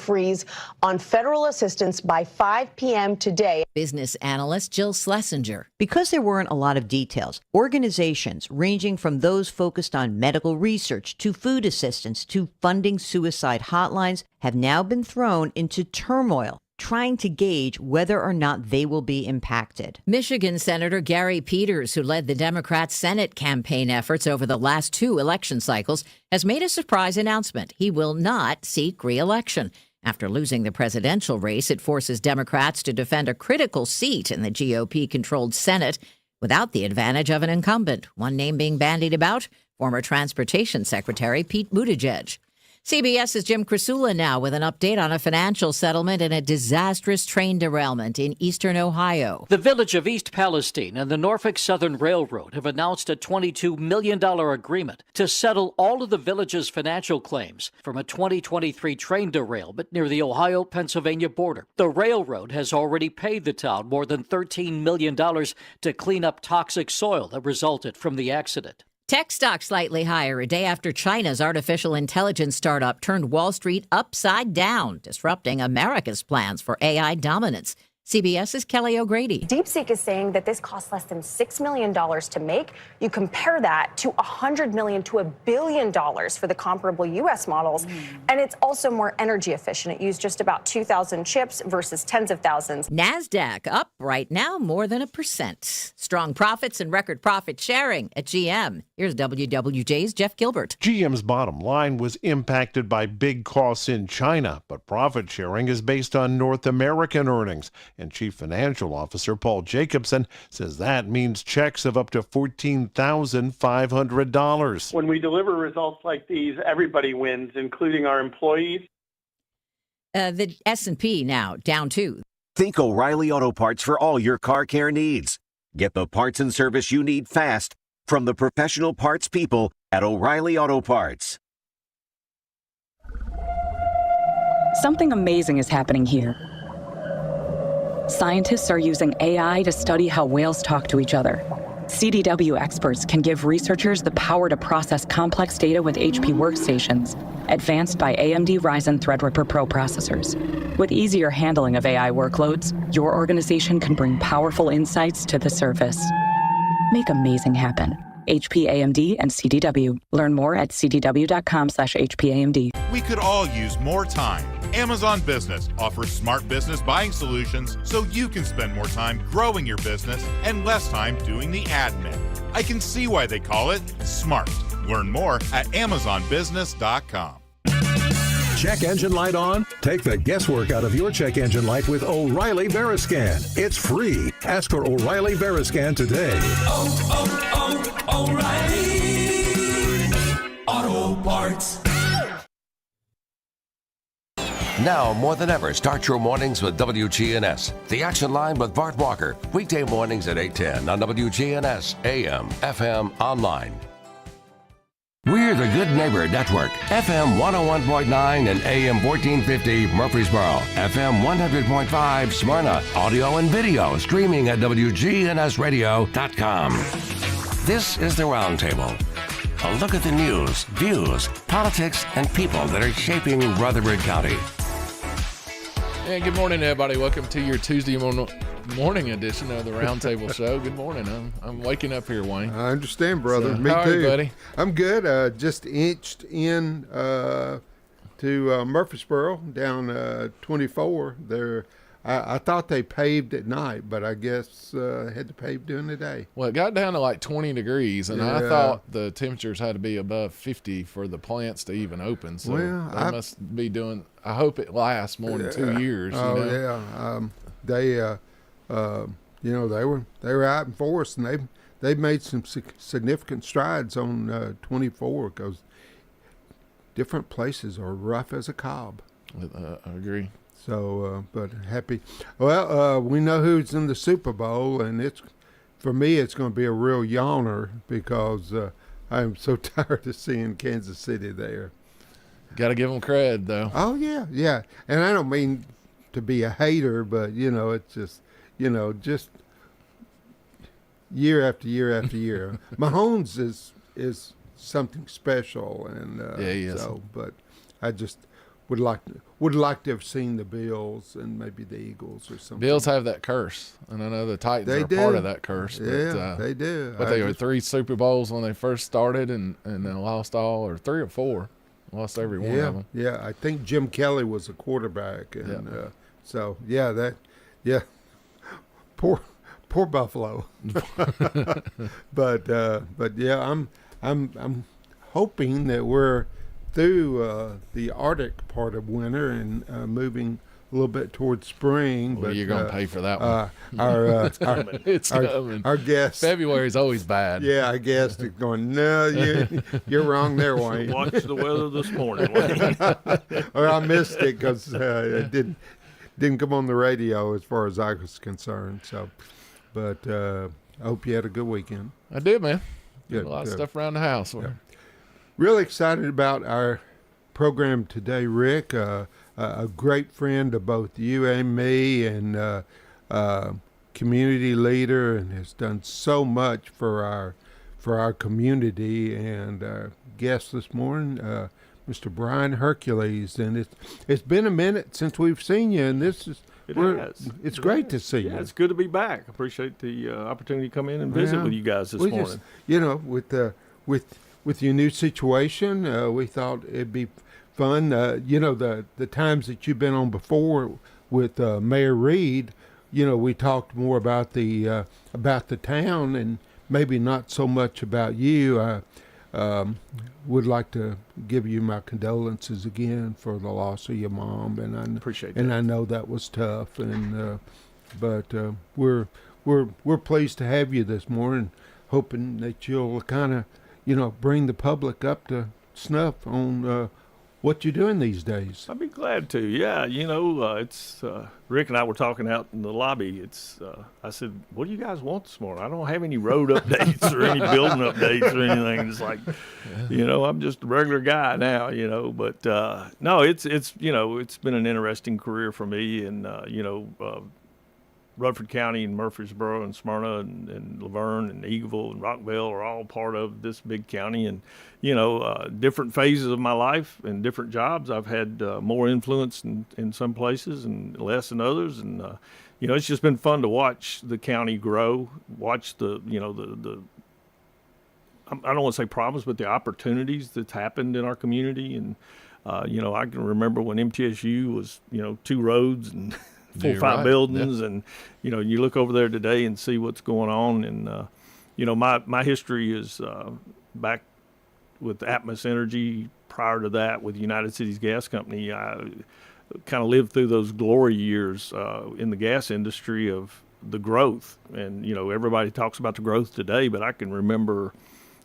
freeze on federal assistance by 5 p.m. today. Business analyst Jill Schlesinger. Because there weren't a lot of details, organizations ranging from those focused on medical research to food assistance to funding suicide hotlines have now been thrown into turmoil, trying to gauge whether or not they will be impacted. Michigan Senator Gary Peters, who led the Democrats' Senate campaign efforts over the last 2 election cycles, has made a surprise announcement. He will not seek re-election. After losing the presidential race, it forces Democrats to defend a critical seat in the GOP-controlled Senate without the advantage of an incumbent, one name being bandied about, former Transportation Secretary Pete Buttigieg. CBS's Jim Krasula now with an update on a financial settlement in a disastrous train derailment in eastern Ohio. The village of East Palestine and the Norfolk Southern Railroad have announced a $22 million agreement to settle all of the village's financial claims from a 2023 train derailment near the Ohio-Pennsylvania border. The railroad has already paid the town more than $13 million to clean up toxic soil that resulted from the accident. Tech stock slightly higher a day after China's artificial intelligence startup turned Wall Street upside down, disrupting America's plans for AI dominance. CBS's Kelly O'Grady. DeepSeek is saying that this costs less than $6 million to make. You compare that to $100 million to $1 billion for the comparable U.S. models. And it's also more energy efficient. It used just about 2,000 chips versus tens of thousands. NASDAQ up right now more than 1%. Strong profits and record profit sharing at GM. Here's WWJ's Jeff Gilbert. GM's bottom line was impacted by big costs in China, but profit sharing is based on North American earnings. And Chief Financial Officer Paul Jacobson says that means checks of up to $14,500. When we deliver results like these, everybody wins, including our employees. The S&P now down 2. Think O'Reilly Auto Parts for all your car care needs. Get the parts and service you need fast from the professional parts people at O'Reilly Auto Parts. Something amazing is happening here. Scientists are using AI to study how whales talk to each other. CDW experts can give researchers the power to process complex data with HP workstations, advanced by AMD Ryzen Threadripper Pro processors. With easier handling of AI workloads, your organization can bring powerful insights to the surface. Make amazing happen. HP, AMD, and CDW. Learn more at cdw.com/HPAMD. We could all use more time. Amazon Business offers smart business buying solutions so you can spend more time growing your business and less time doing the admin. I can see why they call it smart. Learn more at amazonbusiness.com. Check engine light on? Take the guesswork out of your check engine light with O'Reilly Veriscan. It's free. Ask for O'Reilly Veriscan today. O'Reilly Auto Parts. Now, more than ever, start your mornings with WGNS. The Action Line with Bart Walker. Weekday mornings at 8:10 on WGNS, AM, FM, online. We're the Good Neighbor Network. FM 101.9 and AM 1450 Murfreesboro. FM 100.5 Smyrna. Audio and video streaming at wgnsradio.com. This is the Roundtable. A look at the news, views, politics, and people that are shaping Rutherford County. And good morning, everybody. Welcome to your Tuesday morning edition of the Roundtable Show. Good morning. I'm waking up here, Wayne. I understand, brother. So, Me how too. are you, buddy? I'm good. Just inched in to Murfreesboro down 24. There, I thought they paved at night, but I guess had to pave during the day. Well, it got down to like 20 degrees, and I thought the temperatures had to be above 50 for the plants to even open. So they must be doing. I hope it lasts more than 2 years. They were out in force, and they've made some significant strides on 24 because different places are rough as a cob. I agree. So, but happy. Well, we know who's in the Super Bowl, and for me, it's going to be a real yawner because I am so tired of seeing Kansas City there. Got to give them credit, though. Oh, yeah. And I don't mean to be a hater, but, it's just, just year after year after year. Mahomes is something special, and he is. So, but I just would like to have seen the Bills and maybe the Eagles or something. Bills have that curse, and I know the Titans are part of that curse. Yeah, they do. But they were 3 Super Bowls when they first started, and then lost all, or 3 or 4, lost every one of them. Yeah, I think Jim Kelly was a quarterback, and poor Buffalo. but yeah, I'm hoping that we're through the Arctic part of winter and moving a little bit towards spring. Well, you're going to pay for that one. It's coming. Our guest. February's always bad. Yeah, our guest is going, no, you're wrong there, Wayne. Watch the weather this morning, Wayne. Well, I missed it because it didn't come on the radio as far as I was concerned. So, but I hope you had a good weekend. I did, man. Good, a lot of stuff around the house. Yeah. Really excited about our program today, Rick. A great friend of both you and me, and community leader, and has done so much for our community. And our guest this morning, Mr. Brian Hercules. And it's been a minute since we've seen you, and it's great to see you. It's good to be back. Appreciate the opportunity to come in and visit with you guys this morning. With your new situation, we thought it'd be fun. The times that you've been on before with Mayor Reed, we talked more about the town and maybe not so much about you. I would like to give you my condolences again for the loss of your mom, and I appreciate that. And I know that was tough, but we're pleased to have you this morning, hoping that you'll kind of bring the public up to snuff on what you're doing these days. I'd be glad to. Yeah, it's Rick and I were talking out in the lobby. I said, "What do you guys want this morning? I don't have any road updates or any building updates or anything." It's like, I'm just a regular guy now, But no, it's been an interesting career for me, and Rutherford County and Murfreesboro and Smyrna and Laverne and Eagleville and Rockville are all part of this big county. And, different phases of my life and different jobs, I've had more influence in some places and less in others. And, it's just been fun to watch the county grow, watch the I don't want to say problems, but the opportunities that's happened in our community. And, I can remember when MTSU was, 2 roads and 4 or 5 buildings, and you look over there today and see what's going on. And my history is back with Atmos Energy. Prior to that, with United Cities Gas Company, I kind of lived through those glory years in the gas industry of the growth. And everybody talks about the growth today, but I can remember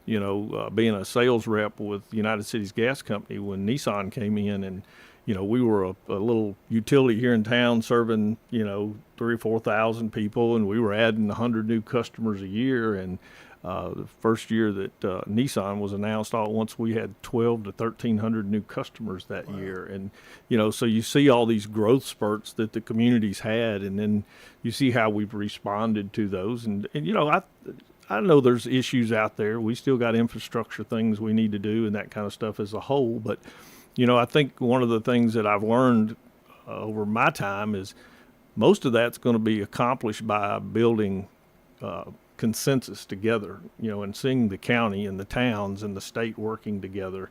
being a sales rep with United Cities Gas Company when Nissan came in, and we were a little utility here in town serving, 3,000 or 4,000 people, and we were adding 100 new customers a year. And the first year that Nissan was announced, all at once we had 1,200 to 1,300 new customers that year. And, so you see all these growth spurts that the community's had, and then you see how we've responded to those. And I know there's issues out there. We still got infrastructure things we need to do and that kind of stuff as a whole, but I think one of the things that I've learned over my time is most of that's going to be accomplished by building consensus together, and seeing the county and the towns and the state working together.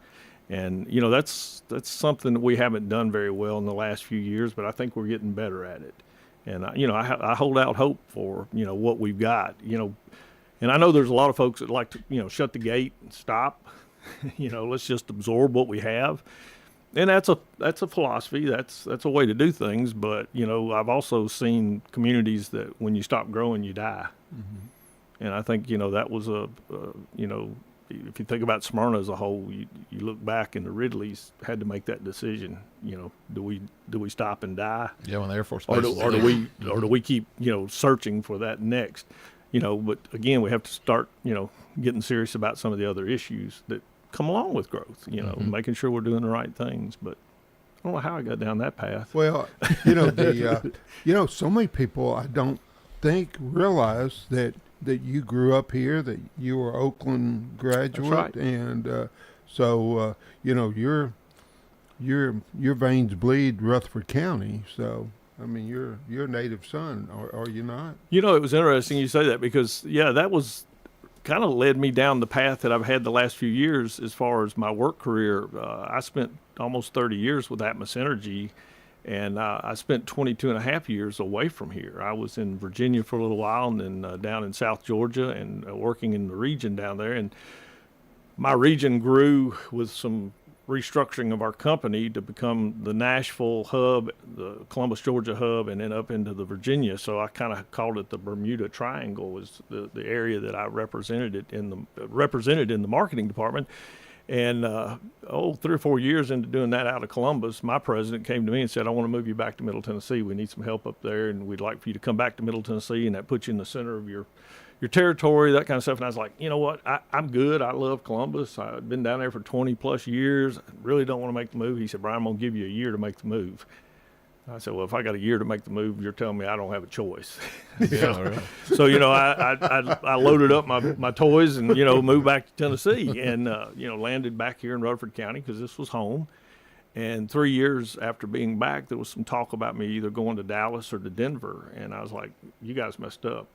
And, that's something that we haven't done very well in the last few years, but I think we're getting better at it. And, I hold out hope for, what we've got, and I know there's a lot of folks that like to, shut the gate and stop. Let's just absorb what we have. And that's a philosophy. That's a way to do things. But, I've also seen communities that when you stop growing, you die. Mm-hmm. And I think, that was if you think about Smyrna as a whole, you look back and the Ridleys had to make that decision. Do we stop and die? Yeah, when the Air Force Base or do we keep, searching for that next? But again, we have to start, getting serious about some of the other issues that come along with growth, making sure we're doing the right things. But I don't know how I got down that path. Well, so many people I don't think realize that you grew up here, that you were Oakland graduate. That's right. And so, you're your veins bleed Rutherford County, so I mean you're a native son, are you not? You know, it was interesting you say that because that was kind of led me down the path that I've had the last few years as far as my work career. I spent almost 30 years with Atmos Energy, and I spent 22 and a half years away from here. I was in Virginia for a little while, and then down in South Georgia, and working in the region down there. And my region grew with some restructuring of our company to become the Nashville hub, the Columbus, Georgia hub, and then up into the Virginia. So I kind of called it the Bermuda Triangle, was the area that I represented in the marketing department. And 3 or 4 years into doing that out of Columbus, my president came to me and said, I want to move you back to Middle Tennessee. We need some help up there, and we'd like for you to come back to Middle Tennessee, and that puts you in the center of your territory, that kind of stuff. And I was like, you know what, I'm good. I love Columbus. I've been down there for 20 plus years. I really don't want to make the move. He said, Brian, I'm going to give you a year to make the move. I said, well, if I got a year to make the move, you're telling me I don't have a choice. Right. So, I loaded up my toys and, moved back to Tennessee and, landed back here in Rutherford County because this was home. And 3 years after being back, there was some talk about me either going to Dallas or to Denver. And I was like, you guys messed up.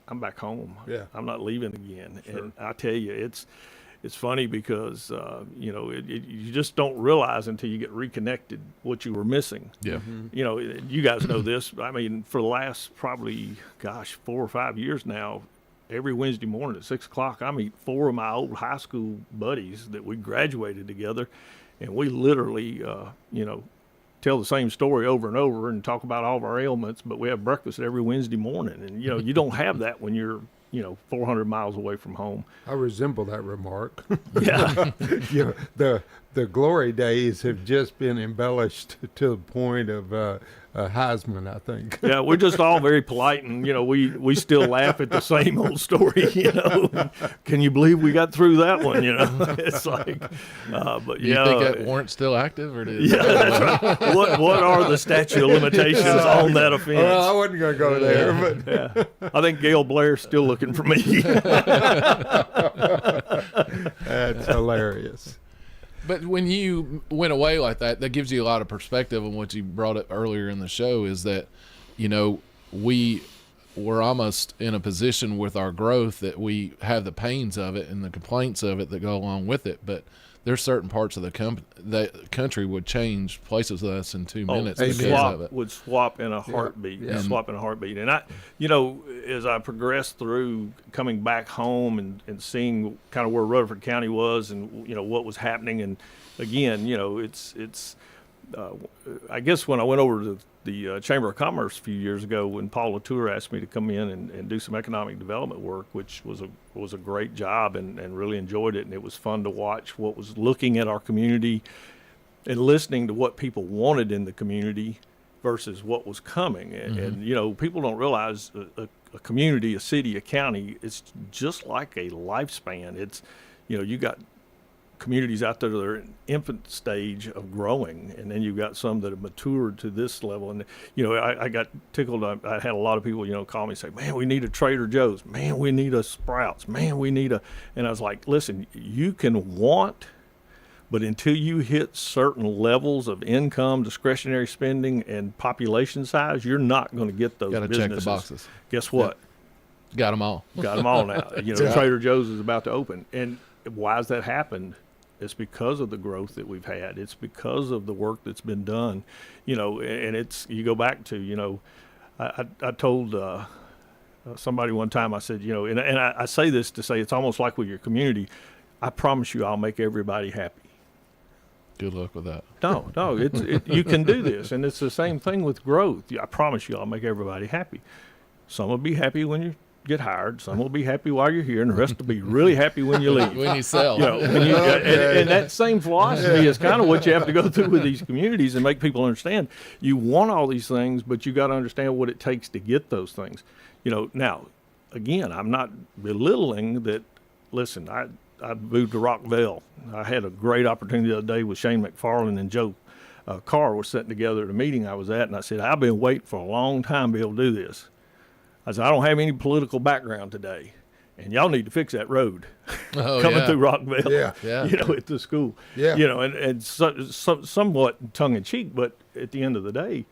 I'm back home. Yeah. I'm not leaving again. Sure. And I tell you, it's funny because, you just don't realize until you get reconnected what you were missing. Yeah. Mm-hmm. You guys know this. I mean, for the last probably, 4 or 5 years now, every Wednesday morning at 6 o'clock, I meet 4 of my old high school buddies that we graduated together. And we literally, tell the same story over and over and talk about all of our ailments, but we have breakfast every Wednesday morning. And, you don't have that when you're, 400 miles away from home. I resemble that remark. Yeah. The glory days have just been embellished to the point of Heisman, I think. Yeah, we're just all very polite, and we still laugh at the same old story. Can you believe we got through that one? It's like, but Do you think that warrant's still active, or that's right. What are the statute of limitations on that offense? Well, I wasn't going to go there, but I think Gail Blair's still looking for me. That's hilarious. But when you went away like that, that gives you a lot of perspective on what you brought up earlier in the show, is that, we were almost in a position with our growth that we have the pains of it and the complaints of it that go along with it. But there's certain parts of the country would change places with us in 2 minutes because of it. Would swap in a heartbeat. Yeah. Swap in a heartbeat. And I, as I progressed through coming back home and seeing kind of where Rutherford County was and what was happening, and again, it's I guess when I went over to the Chamber of Commerce a few years ago, when Paul Latour asked me to come in and do some economic development work, which was a great job and really enjoyed it. And it was fun to watch what was looking at our community and listening to what people wanted in the community versus what was coming. And people don't realize a community, a city, a county, it's just like a lifespan. It's, you got communities out there that are in infant stage of growing, and then you've got some that have matured to this level. And I got tickled. I had a lot of people call me and say, man, we need a Trader Joe's, man, we need a Sprouts, man, we need and I was like, listen, you can want, but until you hit certain levels of income, discretionary spending, and population size, you're not going to get those businesses. Got to check the boxes. Guess what? Yeah. Got them all. Got them all now. Trader Joe's is about to open. And why has that happened? It's because of the growth that we've had. It's because of the work that's been done, and it's, you go back to, I told somebody one time, I said, and I say this to say it's almost like with your community, I promise you I'll make everybody happy. Good luck with that. No, you can do this. And it's the same thing with growth. I promise you I'll make everybody happy. Some will be happy when you get hired. Some will be happy while you're here, and the rest will be really happy when you leave. When you sell. And that same philosophy is kind of what you have to go through with these communities and make people understand. You want all these things, but you got to understand what it takes to get those things. Now, again, I'm not belittling that. Listen, I moved to Rockville. I had a great opportunity the other day with Shane McFarland and Joe Carr were sitting together at a meeting I was at, and I said, I've been waiting for a long time to be able to do this. I said, I don't have any political background today. and y'all need to fix that road Oh, coming yeah. through Rockville, Yeah. at the school. Yeah. And somewhat tongue-in-cheek, but at the end of the day.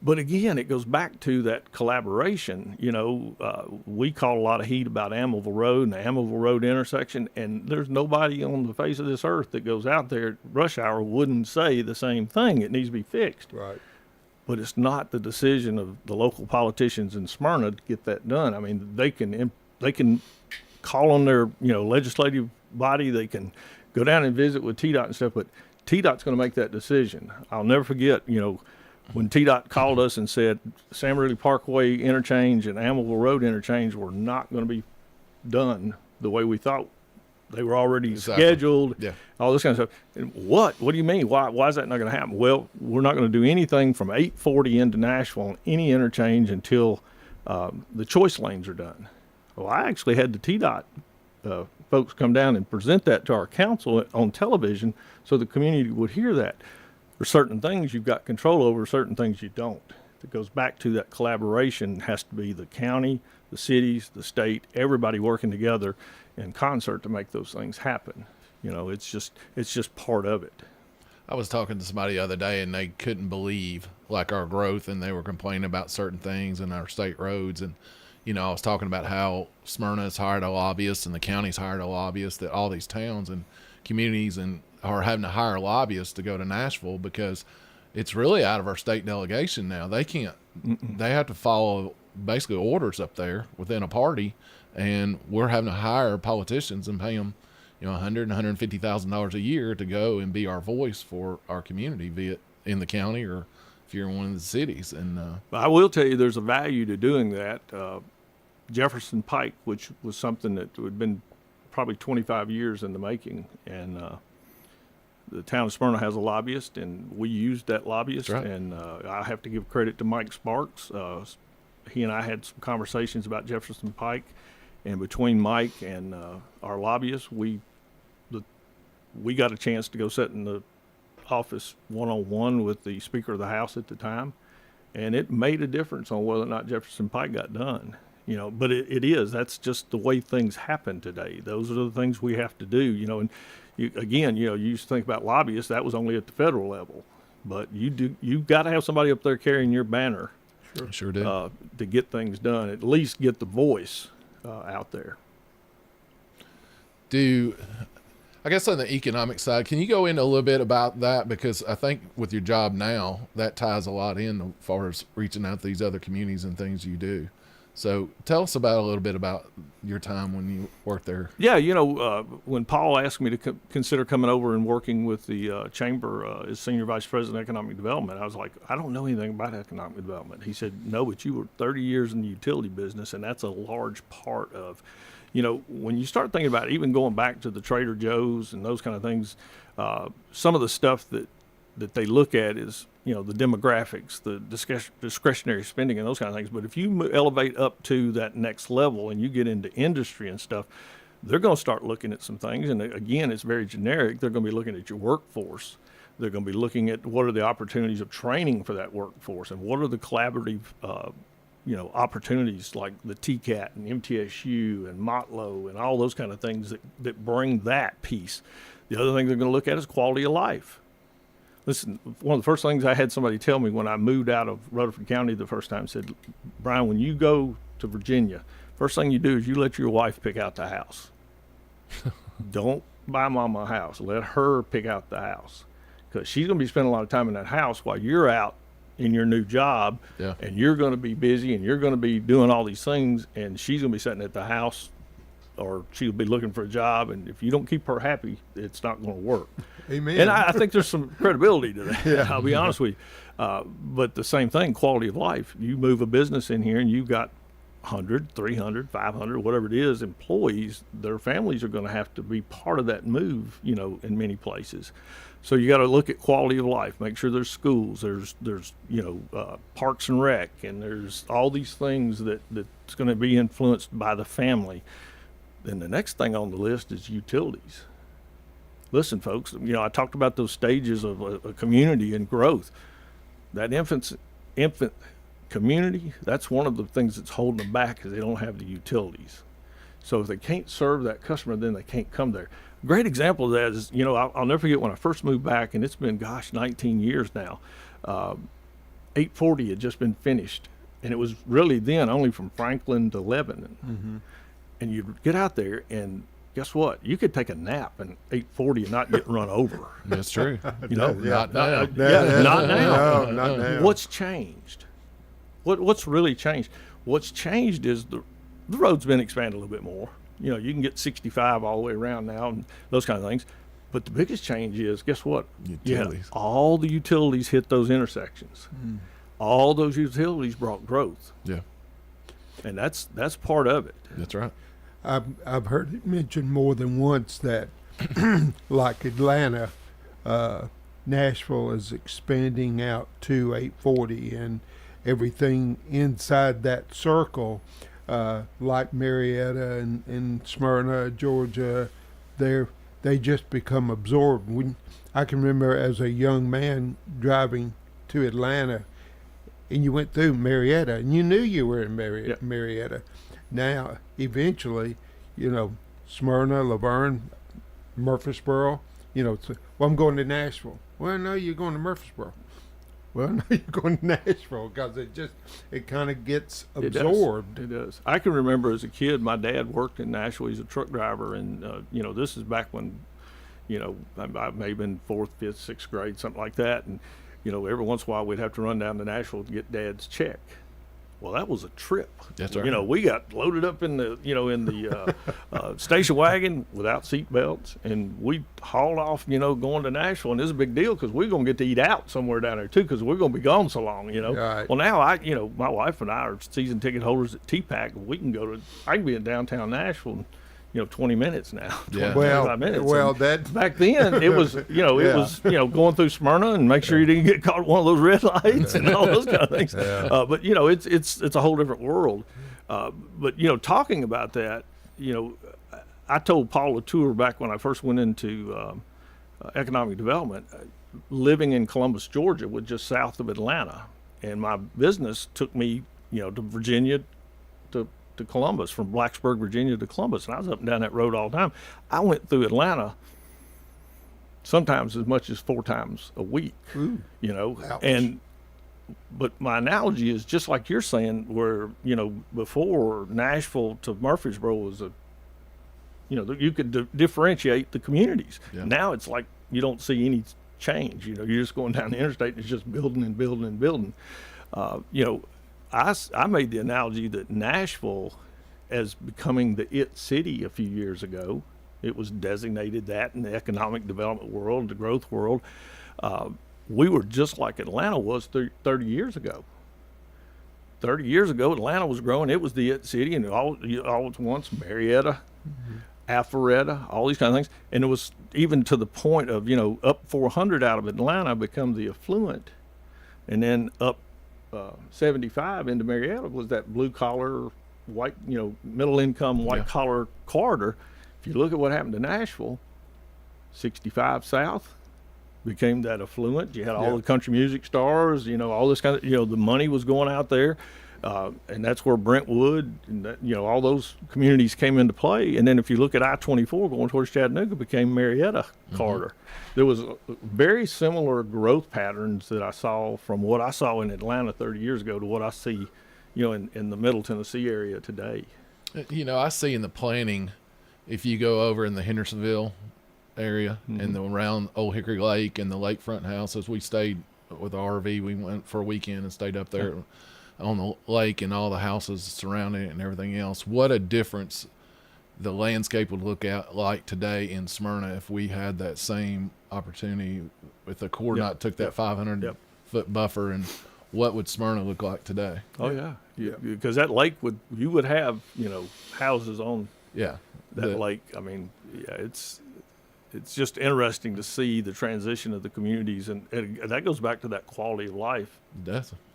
But again, it goes back to that collaboration. We call a lot of heat about Amelville Road and the Amelville Road intersection, and there's nobody on the face of this earth that goes out there at rush hour wouldn't say the same thing. It needs to be fixed. Right. But it's not the decision of the local politicians in Smyrna to get that done. I mean, they can call on their legislative body. They can go down and visit with TDOT and stuff, but TDOT's going to make that decision. I'll never forget, when TDOT called us and said Sam Ridley Parkway interchange and Amelville Road interchange were not going to be done the way we thought. They were already scheduled, all this kind of stuff. And what do you mean? Why is that not going to happen? Well, we're not going to do anything from 840 into Nashville on any interchange until the choice lanes are done. Well, I actually had the TDOT folks come down and present that to our council on television so the community would hear that. There's certain things you've got control over, certain things you don't. It goes back to that collaboration. It has to be the county, the cities, the state, everybody working together in concert to make those things happen. It's just part of it. I was talking to somebody the other day, and they couldn't believe our growth, and they were complaining about certain things in our state roads. And I was talking about how Smyrna has hired a lobbyist and the county's hired a lobbyist, that all these towns and communities are having to hire lobbyists to go to Nashville because it's really out of our state delegation now. They can't. They have to follow basically orders up there within a party, and we're having to hire politicians and pay them, $100,000 and $150,000 a year to go and be our voice for our community, be it in the county or if you're in one of the cities. And I will tell you, there's a value to doing that. Jefferson Pike, which was something that had been probably 25 years in the making, and the town of Smyrna has a lobbyist, and we used that lobbyist. Right. And I have to give credit to Mike Sparks. He and I had some conversations about Jefferson Pike, and between Mike and our lobbyist, we got a chance to go sit in the office one-on-one with the Speaker of the House at the time, and it made a difference on whether or not Jefferson Pike got done. But that's just the way things happen today. Those are the things we have to do, and you used to think about lobbyists, that was only at the federal level, but you've got to have somebody up there carrying your banner. Sure do. To get things done, at least get the voice out there. I guess on the economic side, can you go into a little bit about that? Because I think with your job now, that ties a lot in as far as reaching out to these other communities and things you do. So tell us a little bit about your time when you worked there. Yeah, when Paul asked me to consider coming over and working with the chamber as Senior Vice President of Economic Development, I was like, I don't know anything about economic development. He said, no, but you were 30 years in the utility business, and that's a large part of, when you start thinking about it, even going back to the Trader Joe's and those kind of things, some of the stuff that they look at is, the demographics, the discretionary spending and those kind of things. But if you elevate up to that next level and you get into industry and stuff, they're going to start looking at some things. And again, it's very generic. They're going to be looking at your workforce. They're going to be looking at what are the opportunities of training for that workforce, and what are the collaborative, opportunities like the TCAT and MTSU and Motlow and all those kind of things that bring that piece. The other thing they're going to look at is quality of life. Listen, one of the first things I had somebody tell me when I moved out of Rutherford County the first time said, Brian, when you go to Virginia, first thing you do is you let your wife pick out the house. Don't buy mama a house. Let her pick out the house, because she's going to be spending a lot of time in that house while you're out in your new job, and you're going to be busy and you're going to be doing all these things, and she's going to be sitting at the house, or she'll be looking for a job, and if you don't keep her happy, it's not going to work. Amen. And I think there's some credibility to that. Yeah. I'll be honest with you. But the same thing, quality of life. You move a business in here and you've got 100, 300, 500, whatever it is, employees, their families are going to have to be part of that move, in many places. So you got to look at quality of life, make sure there's schools, there's parks and rec, and there's all these things that's going to be influenced by the family. Then the next thing on the list is utilities. Listen, folks, I talked about those stages of a community and growth. That infant community, that's one of the things that's holding them back, is they don't have the utilities. So if they can't serve that customer, then they can't come there. Great example of that is, you know, I'll never forget when I first moved back, and it's been, 19 years now. 840 had just been finished, and it was really then only from Franklin to Lebanon. Mm-hmm. And you'd get out there, and guess what? You could take a nap in 840 and not get run over. That's true. You know, Not now. not now. No, not now. What's changed? What's really changed? What's changed is the road's been expanded a little bit more. You know, you can get 65 all the way around now and those kind of things. But the biggest change is, guess what? Utilities. All the utilities hit those intersections. All those utilities brought growth. Yeah. And that's part of it. That's right. I've heard it mentioned more than once that, like Atlanta, Nashville is expanding out to 840, and everything inside that circle, like Marietta and Smyrna, Georgia, they just become absorbed. I can remember as a young man driving to Atlanta, and you went through Marietta, and you knew you were in Marietta. Now, eventually, you know, Smyrna, Laverne, Murfreesboro, you know, well, I'm going to Nashville. Well, no, you're going to Murfreesboro. Well, no, you're going to Nashville, because it kind of gets absorbed. It does. I can remember as a kid, my dad worked in Nashville. He's a truck driver, and you know, this is back when, you know, I may have been 4th, 5th, 6th grade, something like that, and you know, every once in a while we'd have to run down to Nashville to get Dad's check. Well, that was a trip. That's right. You know, we got loaded up in the station wagon without seat belts, and we hauled off, you know, going to Nashville. And this is a big deal because we're going to get to eat out somewhere down there too, because we're going to be gone so long, you know. Right. Well, now my wife and I are season ticket holders at TPAC. We can I can be in downtown Nashville in, you know, 20 minutes now. Yeah. 25 minutes. Well, and that back then it was, you know, it was, you know, going through Smyrna and make sure you didn't get caught at one of those red lights and all those kind of things. Yeah. But you know, it's a whole different world. But you know, talking about that, you know, I told Paul Latour back when I first went into economic development, living in Columbus, Georgia, was just south of Atlanta, and my business took me, you know, to Virginia, to Columbus, from Blacksburg, Virginia to Columbus, and I was up and down that road all the time. I went through Atlanta sometimes as much as 4 times a week. Ooh. You know. Ouch. But my analogy is just like you're saying, where, you know, before Nashville to Murfreesboro was you know, you could differentiate the communities. Yeah. Now it's like you don't see any change. You know, you're just going down the interstate and it's just building and building and building. You know, I made the analogy that Nashville, as becoming the it city a few years ago, it was designated that in the economic development world, the growth world. We were just like Atlanta was 30 years ago. 30 years ago, Atlanta was growing. It was the it city, and all at once, Marietta, Alpharetta, all these kind of things. And it was even to the point of, you know, up 400 out of Atlanta become the affluent, and then up 75 into Marietta was that blue collar, white, you know, middle income, white collar corridor. If you look at what happened to Nashville, 65 south became that affluent. You had all the country music stars, you know, all this kind of, you know, the money was going out there. And that's where Brentwood and that, you know, all those communities came into play. And then if you look at I-24 going towards Chattanooga, became Marietta corridor. There was very similar growth patterns that I saw from what I saw in Atlanta 30 years ago to what I see, you know, in the Middle Tennessee area today. You know, I see in the planning, if you go over in the Hendersonville area and around Old Hickory Lake and the lakefront houses, we stayed with the RV. We went for a weekend and stayed up there on the lake and all the houses surrounding it and everything else. What a difference the landscape would look like today in Smyrna if we had that same opportunity, if the Coordinate took that 500-foot buffer, and what would Smyrna look like today? Oh, yeah. Because that lake you would have, you know, houses on that lake. I mean, it's just interesting to see the transition of the communities, and that goes back to that quality of life.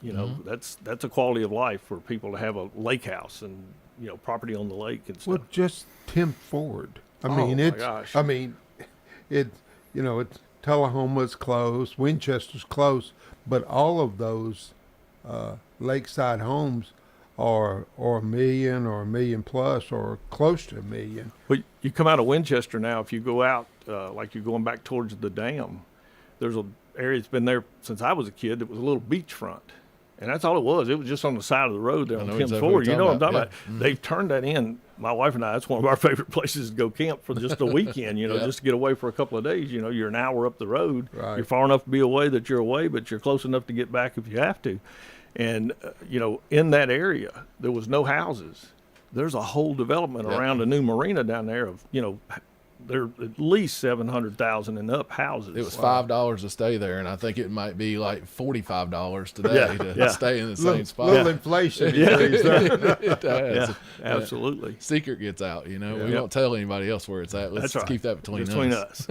You know, that's a quality of life for people to have a lake house and, you know, property on the lake and stuff. Well, just Tim Ford. I mean, you know, it's Tullahoma's close, Winchester's close, but all of those lakeside homes or $1 million or $1 million plus or close to $1 million. But you come out of Winchester now, if you go out, like you're going back towards the dam, there's an area that's been there since I was a kid that was a little beachfront. And that's all it was. It was just on the side of the road there on Kim's Ford. You know what I'm talking about? Mm-hmm. They've turned that in. My wife and I, that's one of our favorite places to go camp for just a weekend, just to get away for a couple of days. You're an hour up the road. Right. You're far enough to be away that you're away, but you're close enough to get back if you have to. And, in that area, there was no houses. There's a whole development around a new marina down there of, there are at least 700,000 and up houses. It was $5 to stay there, and I think it might be like $45 today to stay in the same spot. Little inflation. It does. Yeah, absolutely. Secret gets out, We don't tell anybody else where it's at. Let's keep that between us.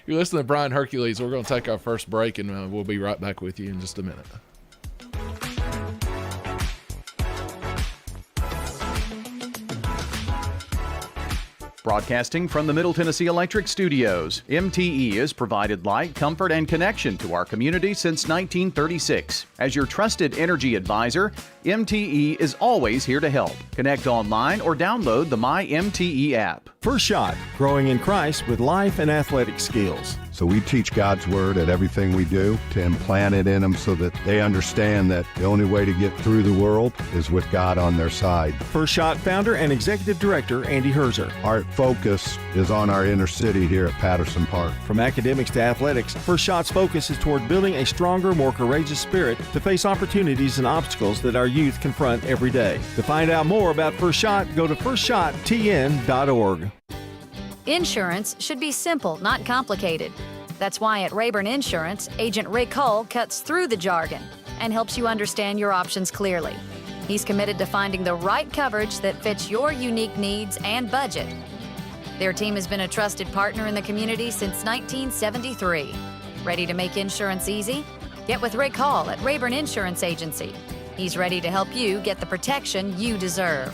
You're listening to Brian Hercules. We're going to take our first break, and we'll be right back with you in just a minute. Broadcasting from the Middle Tennessee Electric Studios, MTE has provided light, comfort, and connection to our community since 1936. As your trusted energy advisor, MTE is always here to help. Connect online or download the My MTE app. First Shot, growing in Christ with life and athletic skills. So we teach God's Word at everything we do to implant it in them so that they understand that the only way to get through the world is with God on their side. First Shot founder and executive director Andy Herzer. Our focus is on our inner city here at Patterson Park. From academics to athletics, First Shot's focus is toward building a stronger, more courageous spirit to face opportunities and obstacles that our youth confront every day. To find out more about First Shot, go to firstshottn.org. Insurance should be simple, not complicated. That's why at Rayburn Insurance, Agent Rick Hull cuts through the jargon and helps you understand your options clearly. He's committed to finding the right coverage that fits your unique needs and budget. Their team has been a trusted partner in the community since 1973. Ready to make insurance easy? Get with Rick Hall at Rayburn Insurance Agency. He's ready to help you get the protection you deserve.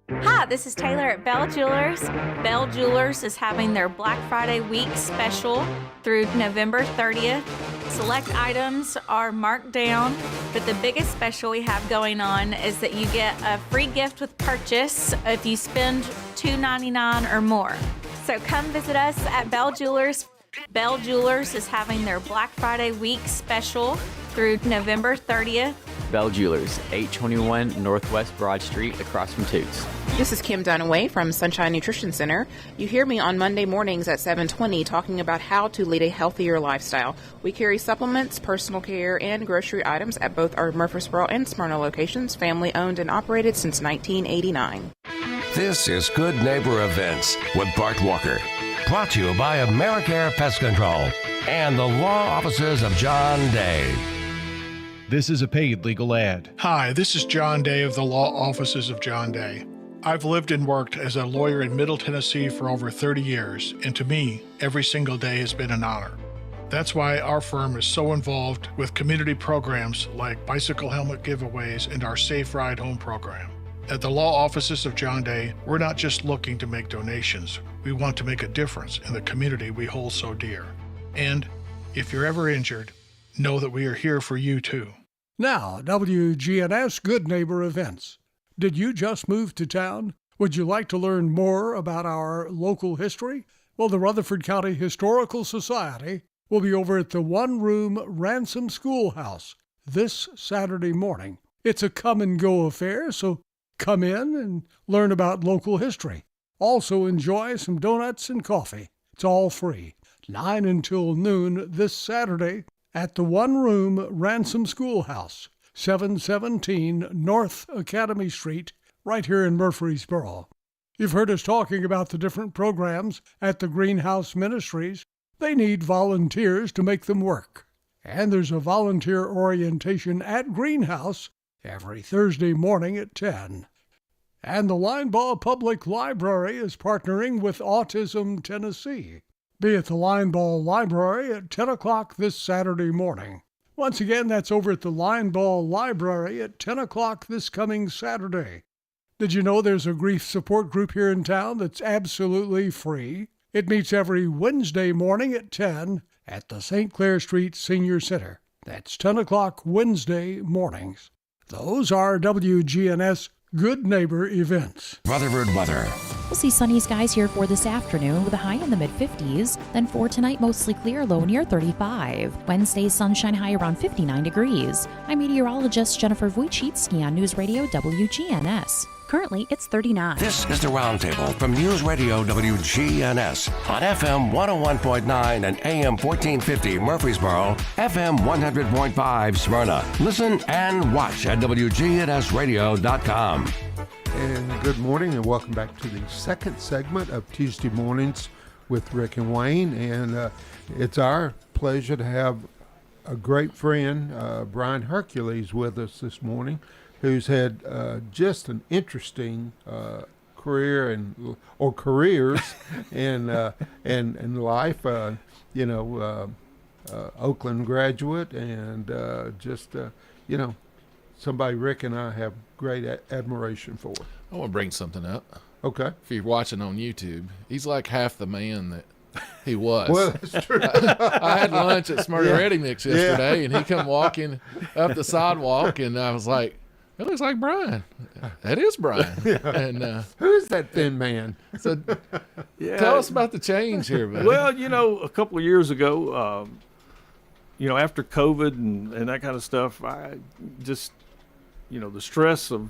Hi, this is Taylor at Bell Jewelers. Bell Jewelers is having their Black Friday week special through November 30th. Select items are marked down, but the biggest special we have going on is that you get a free gift with purchase if you spend $2.99 or more. So come visit us at Bell Jewelers. Bell Jewelers is having their Black Friday week special through November 30th. Bell Jewelers, 821 Northwest Broad Street, across from Toots. This is Kim Dunaway from Sunshine Nutrition Center. You hear me on Monday mornings at 7:20 talking about how to lead a healthier lifestyle. We carry supplements, personal care, and grocery items at both our Murfreesboro and Smyrna locations, family owned and operated since 1989. This is Good Neighbor Events with Bart Walker. Brought to you by AmeriCare Pest Control and the law offices of John Day. This is a paid legal ad. Hi, this is John Day of the Law Offices of John Day. I've lived and worked as a lawyer in Middle Tennessee for over 30 years, and to me, every single day has been an honor. That's why our firm is so involved with community programs like bicycle helmet giveaways and our Safe Ride Home program. At the Law Offices of John Day, we're not just looking to make donations. We want to make a difference in the community we hold so dear. And if you're ever injured, know that we are here for you too. Now, WGNS Good Neighbor Events. Did you just move to town? Would you like to learn more about our local history? Well, the Rutherford County Historical Society will be over at the one-room Ransom Schoolhouse this Saturday morning. It's a come-and-go affair, so come in and learn about local history. Also enjoy some donuts and coffee. It's all free. 9 until noon this Saturday at the one-room Ransom Schoolhouse, 717 North Academy Street, right here in Murfreesboro. You've heard us talking about the different programs at the Greenhouse Ministries. They need volunteers to make them work. And there's a volunteer orientation at Greenhouse every Thursday morning at 10. And the Linebaugh Public Library is partnering with Autism Tennessee. Be at the Linebaugh Library at 10 o'clock this Saturday morning. Once again, that's over at the Linebaugh Library at 10 o'clock this coming Saturday. Did you know there's a grief support group here in town that's absolutely free? It meets every Wednesday morning at 10 at the St. Clair Street Senior Center. That's 10 o'clock Wednesday mornings. Those are WGNS Good Neighbor events. Rutherford weather. We'll see sunny skies here for this afternoon with a high in the mid-50s. Then for tonight, mostly clear, low near 35. Wednesday, sunshine high around 59 degrees. I'm meteorologist Jennifer Wojcicki on News Radio WGNS. Currently, it's 39. This is the Roundtable from News Radio WGNS on FM 101.9 and AM 1450 Murfreesboro, FM 100.5 Smyrna. Listen and watch at wgnsradio.com. And good morning and welcome back to the second segment of Tuesday Mornings with Rick and Wayne. And it's our pleasure to have a great friend, Brian Hercules, with us this morning, who's had just an interesting career or careers in life. Oakland graduate and somebody Rick and I have great admiration for. I want to bring something up. Okay. If you're watching on YouTube, he's like half the man that he was. Well, that's true. I had lunch at Smyrna Ready Mix yesterday, and he come walking up the sidewalk, and I was like, "It looks like Brian." That is Brian. And who's that thin man? So, tell us about the change here, buddy. Well, a couple of years ago, after COVID and that kind of stuff, I just, the stress of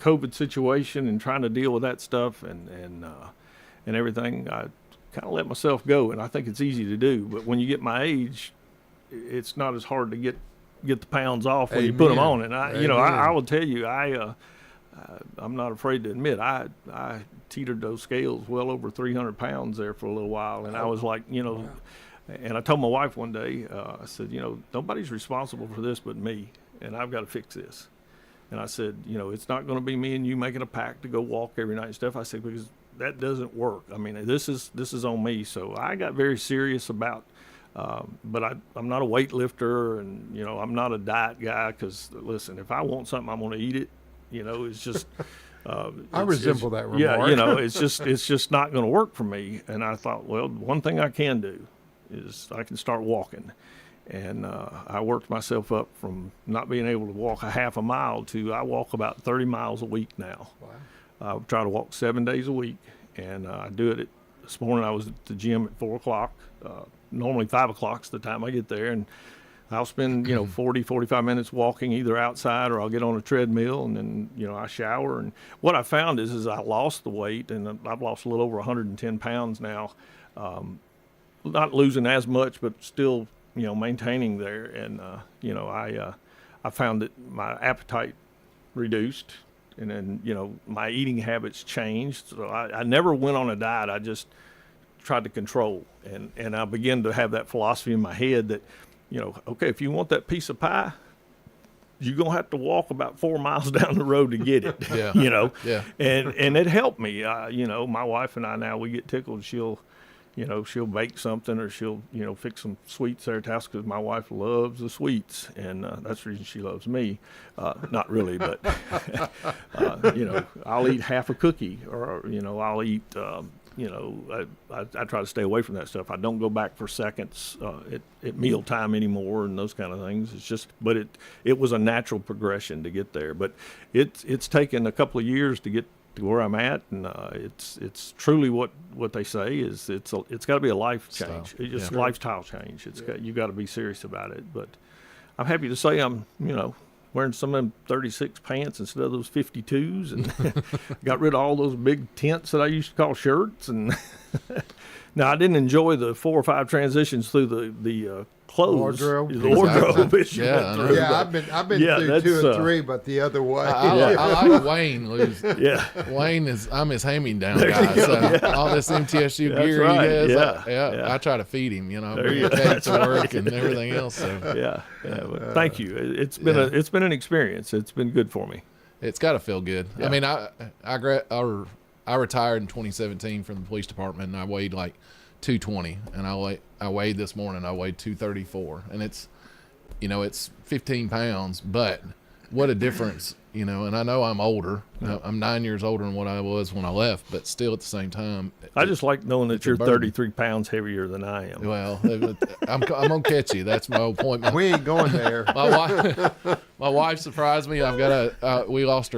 COVID situation and trying to deal with that stuff and everything, I kind of let myself go. And I think it's easy to do, but when you get my age, it's not as hard to get the pounds off when you put them on. And I will tell you, I'm not afraid to admit, I teetered those scales well over 300 pounds there for a little while. And I was like, and I told my wife one day, I said, nobody's responsible for this but me, and I've got to fix this. And I said, it's not going to be me and you making a pact to go walk every night and stuff. I said, because that doesn't work. I mean, this is on me. So I got very serious about, but I'm not a weightlifter, and, I'm not a diet guy, because, listen, if I want something, I'm going to eat it. It's just, I resemble that remark. Yeah, it's just not going to work for me. And I thought, well, one thing I can do is I can start walking. And I worked myself up from not being able to walk a half a mile to I walk about 30 miles a week now. Wow. I try to walk 7 days a week, and I do it. This morning I was at the gym at 4 o'clock. Normally 5 o'clock's the time I get there, and I'll spend 40, 45 minutes walking either outside, or I'll get on a treadmill, and then I shower. And what I found is I lost the weight, and I've lost a little over 110 pounds now. Not losing as much, but still maintaining there. And I found that my appetite reduced, and then my eating habits changed. So I never went on a diet. I just tried to control, and I began to have that philosophy in my head that okay, if you want that piece of pie, you're gonna have to walk about 4 miles down the road to get it. Yeah. And it helped me. My wife and I, now we get tickled. She'll bake something, or she'll, fix some sweets there at the house, because my wife loves the sweets, and that's the reason she loves me. Not really, but, I'll eat half a cookie, or, I'll eat, I try to stay away from that stuff. I don't go back for seconds at mealtime anymore, and those kind of things. It's just, but it was a natural progression to get there. But it's taken a couple of years to get to where I'm at, and it's truly what they say is it's got to be a life change. It's just a lifestyle change. You got to be serious about it. But I'm happy to say I'm wearing some of them 36 pants instead of those 52s, and got rid of all those big tents that I used to call shirts. And now I didn't enjoy the 4 or 5 transitions through the clothes, wardrobe. The wardrobe issue. I've been through 2 or 3, but the other way. I like Wayne. Wayne I'm his hand-me-down guy. So all this MTSU gear he has, I try to feed him. Take to work and everything else. So. Well, thank you. It's been an experience. It's been good for me. It's got to feel good. I mean, I retired in 2017 from the police department, and I weighed like 220, and I weighed this morning, I weighed 234, and it's 15 pounds, but what a difference, you know. And I know I'm older. I'm 9 years older than what I was when I left, but still at the same time, I just like knowing that you're 33 pounds heavier than I am. Well, I'm gonna catch you. That's my whole point. We ain't going there. My wife surprised me. I've got we lost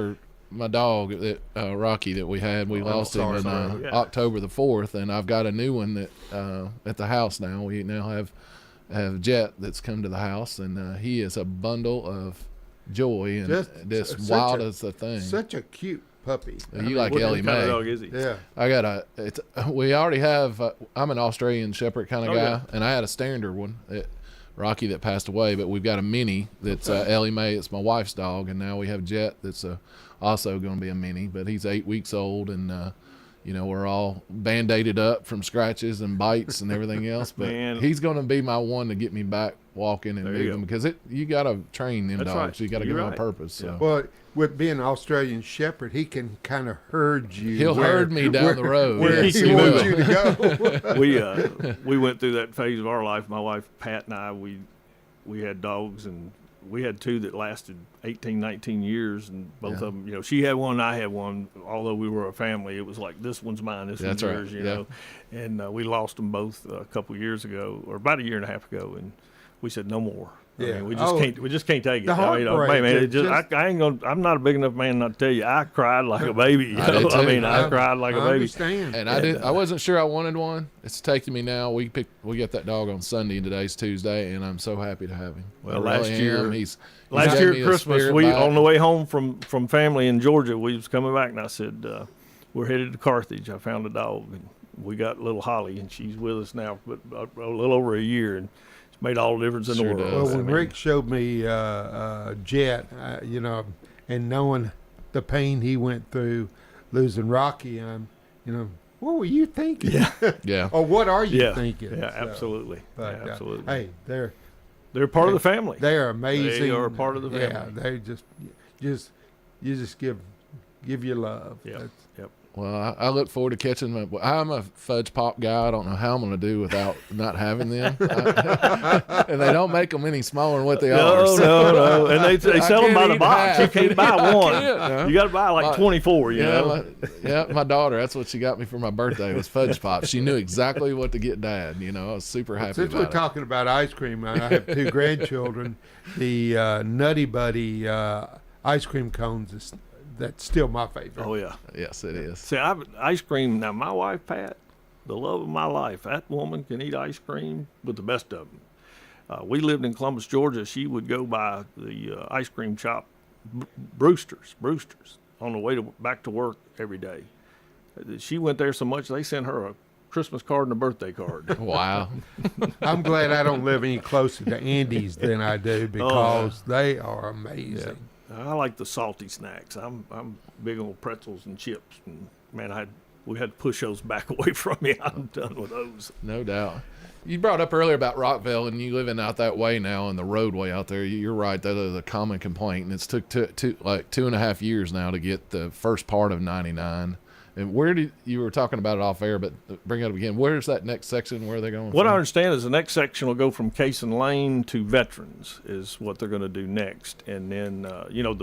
my dog, Rocky, that we had. We lost him in October the 4th, and I've got a new one that at the house now. We now have Jet that's come to the house, and he is a bundle of joy and just wild as a thing. Such a cute puppy. You like Ellie Mae? What kind of dog is he? Yeah. I got we already have. I'm an Australian Shepherd kind of guy, yeah. and I had a standard one, Rocky, that passed away. But we've got a mini that's Ellie Mae. It's my wife's dog, and now we have Jet that's also going to be a mini. But he's 8 weeks old, and you know, we're all band-aided up from scratches and bites and everything else. But he's going to be my one to get me back walking and moving, because you got to train them dogs. Right. You got to give them a purpose. So. Well, with being an Australian Shepherd, he can kind of herd you. He'll herd me down the road. Where he wants you to go. We went through that phase of our life. My wife Pat and I, we had dogs, and we had two that lasted 18, 19 years, and both of them, you know, she had one, I had one. Although we were a family, it was like, this one's mine, this one's yours, you know. And we lost them both a couple of years ago, or about a year and a half ago, and we said no more. Yeah, I mean, we just can't take it. The heartbreak. I'm not a big enough man not to tell you. I cried like a baby. You know? I cried like a baby. Understand. And I wasn't sure I wanted one. It's taking me now. We got that dog on Sunday, and today's Tuesday, and I'm so happy to have him. Well, last year at Christmas, we on the way home from family in Georgia, we was coming back, and I said, we're headed to Carthage. I found a dog, and we got little Holly, and she's with us now, but a little over a year, and it's made all the difference in the world. Well, when Rick showed me Jet, you know, and knowing the pain he went through losing Rocky, you know, what were you thinking? Yeah. Or what are you thinking? Yeah, absolutely. But, absolutely. Hey, they're part of the family. They are amazing. They are part of the family. Yeah, they just give you love. Yep. Well, I look forward to catching them. I'm a fudge pop guy. I don't know how I'm going to do without not having them. And they don't make them any smaller than what they are. No. And they sell them by the box. You can't buy one. You got to buy like 24, you know. My daughter, that's what she got me for my birthday, was fudge pops. She knew exactly what to get Dad. You know, I was super happy Since about we're talking about ice cream, I have two grandchildren. The Nutty Buddy ice cream cones that's still my favorite. Oh, yeah. Yes, it is. See, ice cream, now my wife, Pat, the love of my life, that woman can eat ice cream with the best of them. We lived in Columbus, Georgia. She would go by the ice cream shop, Brewster's, on the way back to work every day. She went there so much, they sent her a Christmas card and a birthday card. Wow. I'm glad I don't live any closer to Andy's than I do, because they are amazing. Yeah. I like the salty snacks. I'm big on pretzels and chips, and man, we had to push those back away from me. I'm done with those. No doubt. You brought up earlier about Rockville, and you living out that way now, and the roadway out there. You're right. That is a common complaint, and it's took like 2.5 years now to get the first part of 99. And you were talking about it off air, but bring it up again. Where's that next section? Where are they going? What I understand is the next section will go from Cason Lane to Veterans is what they're going to do next. And then, you know,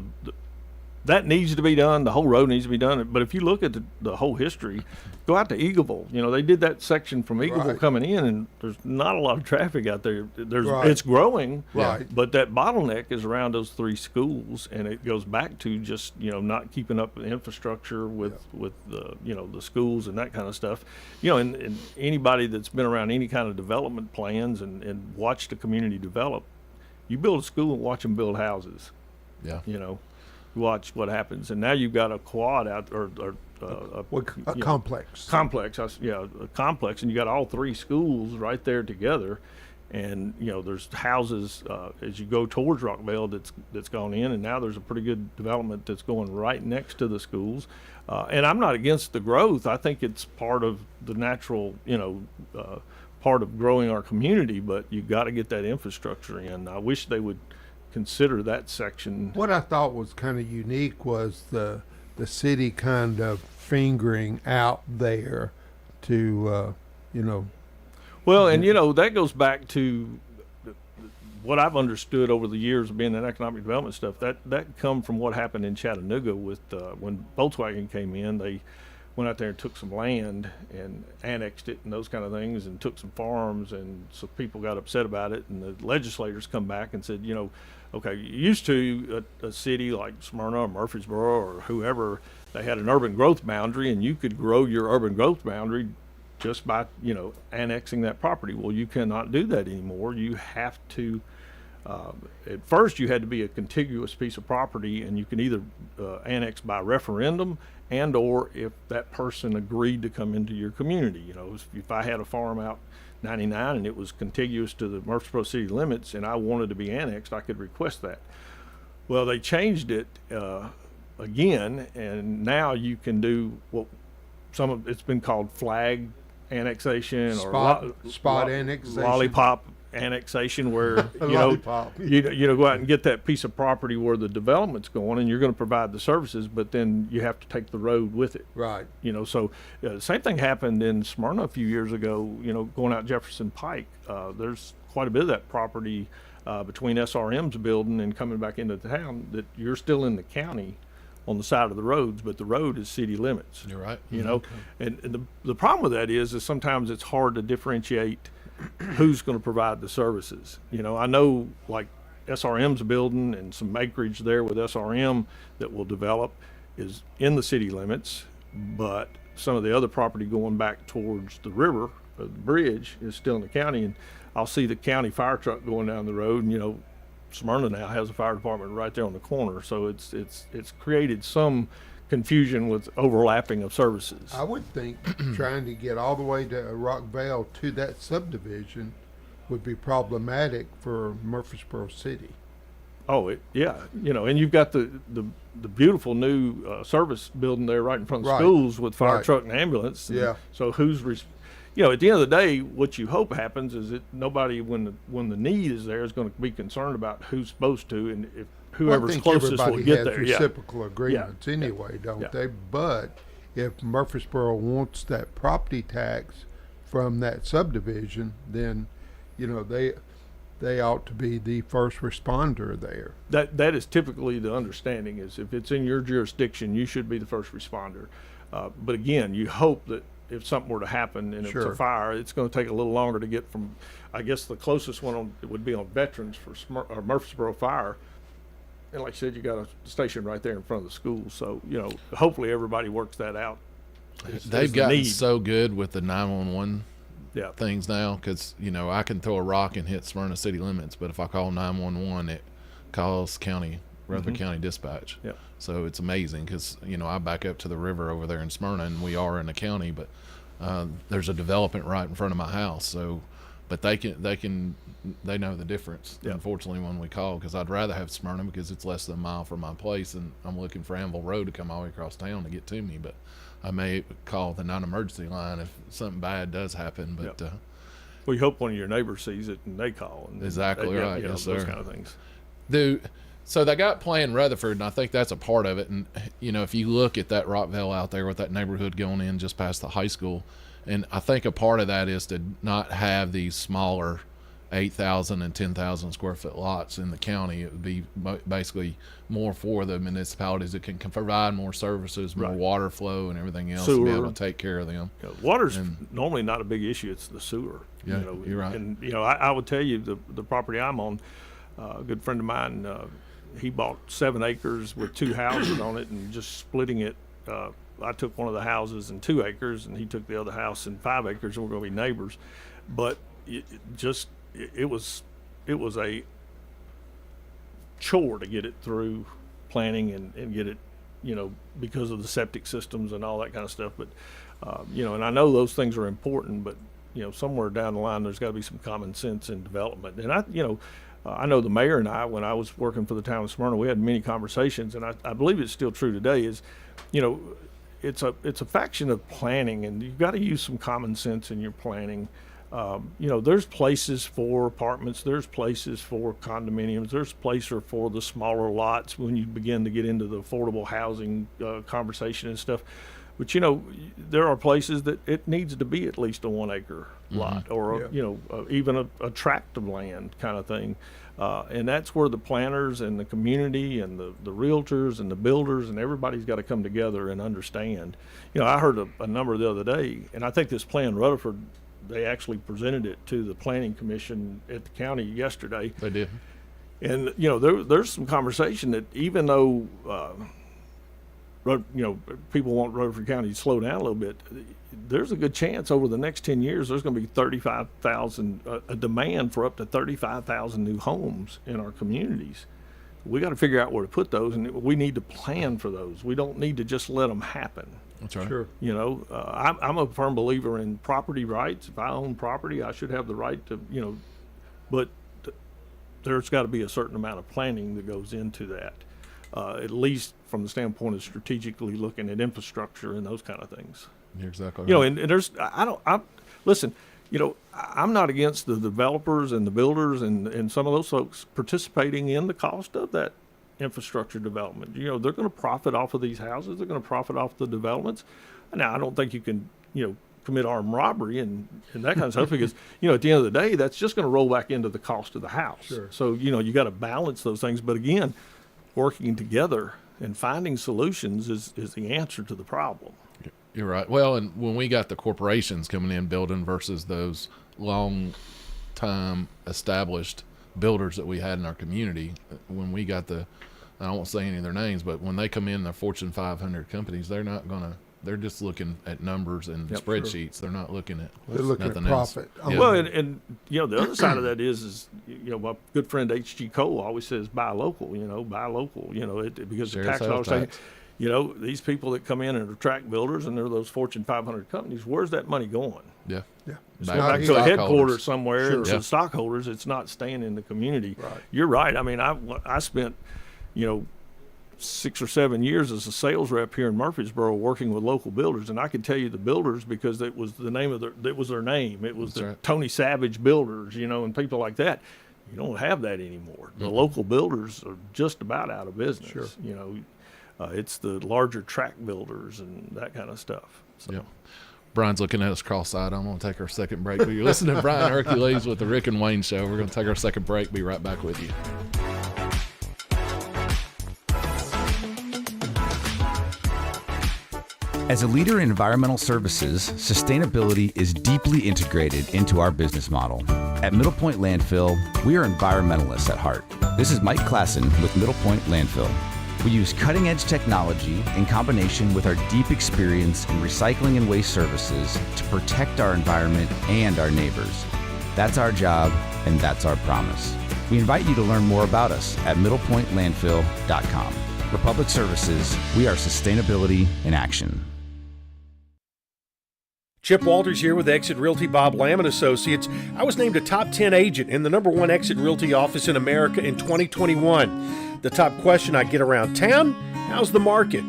that needs to be done. The whole road needs to be done. But if you look at the whole history, go out to Eagleville. You know, they did that section from Eagleville coming in, and there's not a lot of traffic out there. It's growing, but that bottleneck is around those 3 schools, and it goes back to just, you know, not keeping up with the infrastructure with the, you know, the schools and that kind of stuff. You know, and anybody that's been around any kind of development plans and watched the community develop, you build a school and watch them build houses. Yeah. You know. Watch what happens, and now you've got a quad out, or a complex. A complex, and you got all 3 schools right there together, and you know there's houses as you go towards Rockville that's gone in, and now there's a pretty good development that's going right next to the schools, and I'm not against the growth. I think it's part of the natural, you know, part of growing our community, but you got to get that infrastructure in. I wish they would consider that section. What I thought was kind of unique was the city kind of fingering out there to, you know. Well, and you know that goes back to what I've understood over the years of being in economic development stuff, that come from what happened in Chattanooga with when Volkswagen came in. They went out there and took some land and annexed it and those kind of things, and took some farms, and so people got upset about it, and the legislators come back and said, you know, okay, used to a city like Smyrna or Murfreesboro or whoever, they had an urban growth boundary, and you could grow your urban growth boundary just by, you know, annexing that property. Well, you cannot do that anymore. You have to, at first you had to be a contiguous piece of property, and you can either annex by referendum and or if that person agreed to come into your community. You know, if I had a farm out 99 and it was contiguous to the Murfreesboro city limits and I wanted to be annexed, I could request that. Well, they changed it again, and now you can do what it's been called flag annexation or spot annexation, lollipop annexation, where you know go out and get that piece of property where the development's going, and you're going to provide the services, but then you have to take the road with it. Right. You know, so the same thing happened in Smyrna a few years ago. You know, going out Jefferson Pike, there's quite a bit of that property between SRM's building and coming back into town that you're still in the county on the side of the roads, but the road is city limits. You're right. You know, and the problem with that is sometimes it's hard to differentiate who's going to provide the services. You know, I know like SRM's building and some acreage there with SRM that will develop is in the city limits, but some of the other property going back towards the river, the bridge, is still in the county. And I'll see the county fire truck going down the road, and, you know, Smyrna now has a fire department right there on the corner. So it's created some confusion with overlapping of services. I would think trying to get all the way to Rockvale to that subdivision would be problematic for Murfreesboro City. Oh, yeah, you know, and you've got the beautiful new service building there right in front of the schools with fire truck and ambulance. And yeah. So you know, at the end of the day, what you hope happens is that nobody, when the need is there, is going to be concerned about who's supposed to, and if whoever's closest will get there. Reciprocal agreements anyway, don't they? But if Murfreesboro wants that property tax from that subdivision, then, you know, they ought to be the first responder there. That is typically the understanding, is if it's in your jurisdiction, you should be the first responder. But again, you hope that if something were to happen and it's a fire, it's going to take a little longer to get from, I guess the closest one would be on Veterans for Murfreesboro Fire. And like I said, you got a station right there in front of the school. So, you know, hopefully everybody works that out. They've gotten so good with the 911 things now, because, you know, I can throw a rock and hit Smyrna city limits, but if I call 911, it calls Rutherford County Dispatch. Yep. So it's amazing, because, you know, I back up to the river over there in Smyrna, and we are in the county, but there's a development right in front of my house. So, but they know the difference. Yep. Unfortunately, when we call, because I'd rather have Smyrna because it's less than a mile from my place, and I'm looking for Anvil Road to come all the way across town to get to me. But I may call the non-emergency line if something bad does happen. But we hope one of your neighbors sees it and they call. And exactly right. You know, yes, those sir. kind of things. So they got playing Rutherford, and I think that's a part of it. And, you know, if you look at that Rockvale out there with that neighborhood going in just past the high school, and I think a part of that is to not have these smaller 8,000 and 10,000 square foot lots in the county. It would be basically more for the municipalities that can provide more services, more water flow and everything else, sewer, to be able to take care of them. Water's normally not a big issue. It's the sewer. Yeah, you know, you're right. And, you know, I would tell you the property I'm on, a good friend of mine, he bought 7 acres with 2 houses on it, and just splitting it. I took one of the houses in 2 acres, and he took the other house in 5 acres, and we're going to be neighbors. But it was a chore to get it through planning and get it, you know, because of the septic systems and all that kind of stuff. But, you know, and I know those things are important, but, you know, somewhere down the line, there's got to be some common sense in development. And I know the mayor and I, when I was working for the town of Smyrna, we had many conversations, and I believe it's still true today, is, you know, it's a faction of planning, and you've got to use some common sense in your planning. You know, there's places for apartments, there's places for condominiums, there's places for the smaller lots when you begin to get into the affordable housing conversation and stuff. But, you know, there are places that it needs to be at least a 1 acre lot, or, you know, even a tract of land kind of thing. And that's where the planners and the community and the realtors and the builders and everybody's got to come together and understand. I heard a number the other day, and I think this plan, Rutherford, they actually presented it to the planning commission at the county yesterday. They did. And, there's some conversation that even though, people want Rutherford County to slow down a little bit, there's a good chance over the next 10 years there's going to be 35,000, a demand for up to 35,000 new homes in our communities. We got to figure out where to put those, and we need to plan for those. We don't need to just let them happen. That's right. Sure. I'm a firm believer in property rights. If I own property, I should have the right to, but there's got to be a certain amount of planning that goes into that, at least from the standpoint of strategically looking at infrastructure and those kind of things. You're exactly right. And there's, listen, I'm not against the developers and the builders and some of those folks participating in the cost of that infrastructure development. They're going to profit off of these houses. They're going to profit off the developments. Now, I don't think you can, commit armed robbery and that kind of stuff because, at the end of the day, that's just going to roll back into the cost of the house. Sure. So, you got to balance those things. But again, working together and finding solutions is the answer to the problem. You're right. Well, and when we got the corporations coming in building versus those long time established builders that we had in our community, when we got I won't say any of their names, but when they come in, the Fortune 500 companies, they're just looking at numbers and spreadsheets. Sure. They're not looking at they're looking nothing at profit. Else. Well, and the other side of that is my good friend H.G. Cole always says buy local, because the tax dollars say, these people that come in and attract builders and they're those Fortune 500 companies, where's that money going? Yeah. It's going back to a headquarters somewhere Sure. and to stockholders. It's not staying in the community. Right. You're right. I mean, I spent, 6 or 7 years as a sales rep here in Murfreesboro working with local builders, and I can tell you the builders because it was the name of it was their name. It was Tony Savage Builders, and people like that. You don't have that anymore. The local builders are just about out of business. Sure. It's the larger tract builders and that kind of stuff. So. Yeah. Brian's looking at us cross-eyed. I'm going to take our second break. You're listening to Brian Hercules with the Rick and Wayne Show. We're going to take our second break. Be right back with you. As a leader in environmental services, sustainability is deeply integrated into our business model. At Middle Point Landfill, we are environmentalists at heart. This is Mike Klassen with Middle Point Landfill. We use cutting-edge technology in combination with our deep experience in recycling and waste services to protect our environment and our neighbors. That's our job, and that's our promise. We invite you to learn more about us at middlepointlandfill.com. Republic Services, we are sustainability in action. Chip Walters here with Exit Realty Bob Lamb & Associates. I was named a top 10 agent in the #1 Exit Realty office in America in 2021. The top question I get around town, how's the market?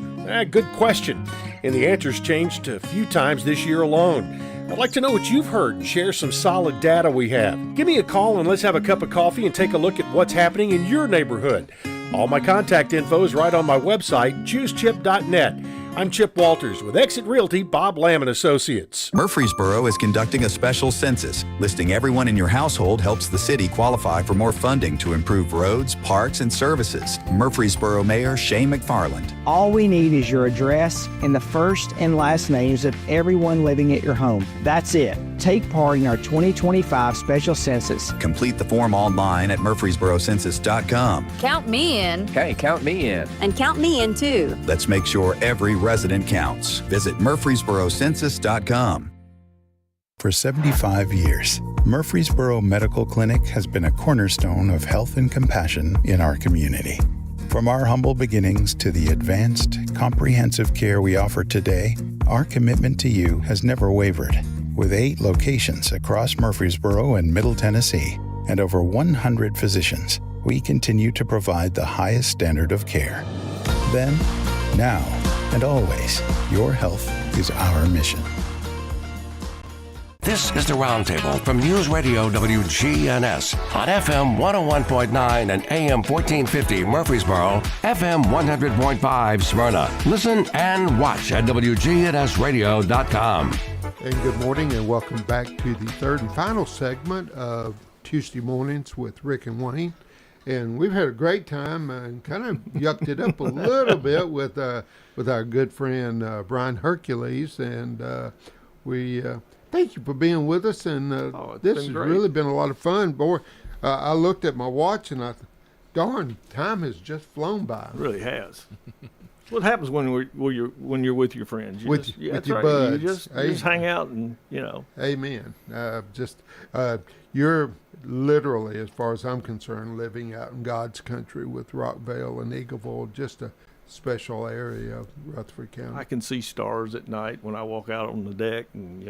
Good question. And the answer's changed a few times this year alone. I'd like to know what you've heard and share some solid data we have. Give me a call and let's have a cup of coffee and take a look at what's happening in your neighborhood. All my contact info is right on my website, choosechip.net. I'm Chip Walters with Exit Realty Bob Lamb & Associates. Murfreesboro is conducting a special census. Listing everyone in your household helps the city qualify for more funding to improve roads, parks, and services. Murfreesboro Mayor Shane McFarland. All we need is your address and the first and last names of everyone living at your home. That's it. Take part in our 2025 special census. Complete the form online at murfreesborocensus.com. Count me in. Hey, count me in. And count me in too. Let's make sure every resident counts. Visit murfreesborocensus.com. For 75 years, Murfreesboro Medical Clinic has been a cornerstone of health and compassion in our community. From our humble beginnings to the advanced, comprehensive care we offer today, our commitment to you has never wavered. With 8 locations across Murfreesboro and Middle Tennessee and over 100 physicians, we continue to provide the highest standard of care. Then, now, and always, your health is our mission. This is the Roundtable from News Radio WGNS on FM 101.9 and AM 1450 Murfreesboro, FM 100.5 Smyrna. Listen and watch at wgnsradio.com. And good morning and welcome back to the third and final segment of Tuesday Mornings with Rick and Wayne. and we've had a great time and kind of yucked it up a little bit with our good friend Brian Hercules, and we thank you for being with us. And this has really been a lot of fun. Boy, I looked at my watch and I thought, darn, time has just flown by. It really has. What happens when you're with your friends? With your buds. You just hang out and, Amen. You're literally, as far as I'm concerned, living out in God's country with Rockvale and Eagleville, just a special area of Rutherford County. I can see stars at night when I walk out on the deck, and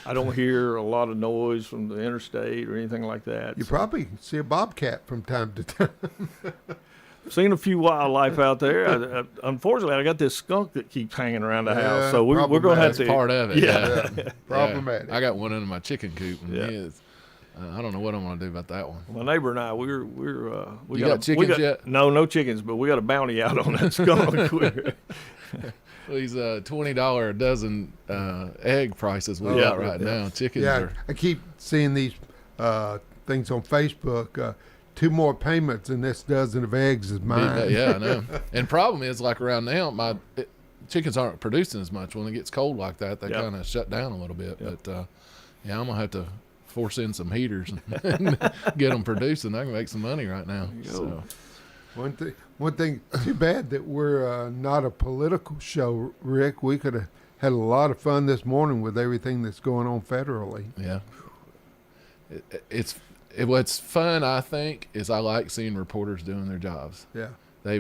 I don't hear a lot of noise from the interstate or anything like that. You probably see a bobcat from time to time. Seen a few wildlife out there. Unfortunately, I got this skunk that keeps hanging around the house, so we're going to have to. Part of it. Yeah. Problematic. I got one under my chicken coop, and I don't know what I'm going to do about that one. My neighbor and I, we got chickens yet? No chickens, but we got a bounty out on that skunk. These $20 a dozen egg prices we got right now. Chickens are. I keep seeing these things on Facebook. 2 more payments and this dozen of eggs is mine. Yeah, I know. And problem is, like around now, chickens aren't producing as much. When it gets cold like that, they kind of shut down a little bit. But I'm gonna have to force in some heaters and get them producing. I can make some money right now. So. One thing. Too bad that we're not a political show, Rick. We could have had a lot of fun this morning with everything that's going on federally. Yeah. What's fun, I think, is I like seeing reporters doing their jobs. Yeah. They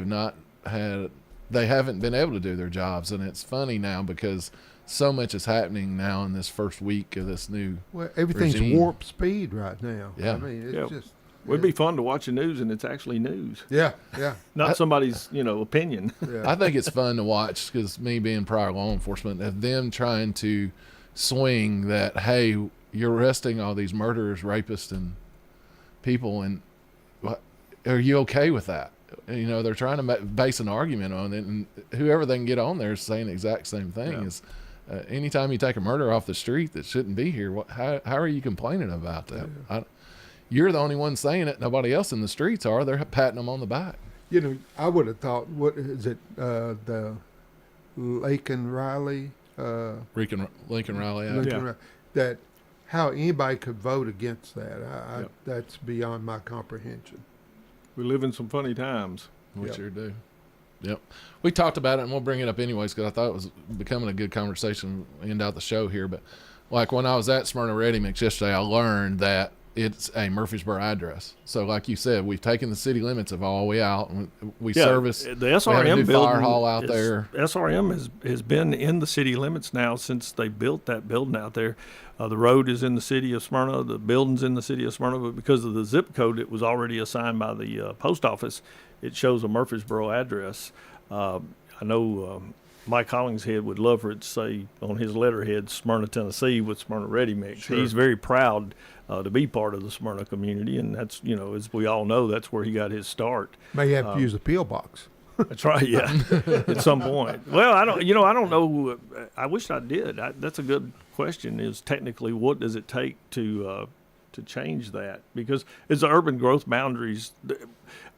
haven't been able to do their jobs, and it's funny now because so much is happening now in this first week of this new everything's regime. warp speed right now. Yeah. I mean, it's just. It'd be fun to watch the news, and it's actually news. Yeah. Not somebody's, opinion. Yeah. I think it's fun to watch because me being prior law enforcement, of them trying to swing that, hey, you're arresting all these murderers, rapists, and people, and are you okay with that? They're trying to base an argument on it, and whoever they can get on there is saying the exact same thing. Is anytime you take a murderer off the street that shouldn't be here, how are you complaining about that? Yeah. You're the only one saying it. Nobody else in the streets are. They're patting them on the back. I would have thought, what is it, the Lincoln Riley? Lincoln Riley. That how anybody could vote against that. That's beyond my comprehension. We live in some funny times. We sure do. Yep. We talked about it, and we'll bring it up anyways because I thought it was becoming a good conversation. End out the show here. But like when I was at Smyrna Ready Mix yesterday, I learned that it's a Murfreesboro address. So like you said, we've taken the city limits of all the way out, and we service the SRM building. Fire hall out there. SRM has been in the city limits now since they built that building out there. The road is in the city of Smyrna. The building's in the city of Smyrna, but because of the zip code it was already assigned by the post office, it shows a Murfreesboro address. I know Mike Hollingshead would love for it to say on his letterhead Smyrna, Tennessee with Smyrna Ready Mix. Sure. He's very proud to be part of the Smyrna community, and that's, as we all know, that's where he got his start. May have to use a P.O. box. That's right, yeah, at some point. Well, I don't know. I wish I did. That's a good question. Is technically what does it take to change that? Because it's the urban growth boundaries,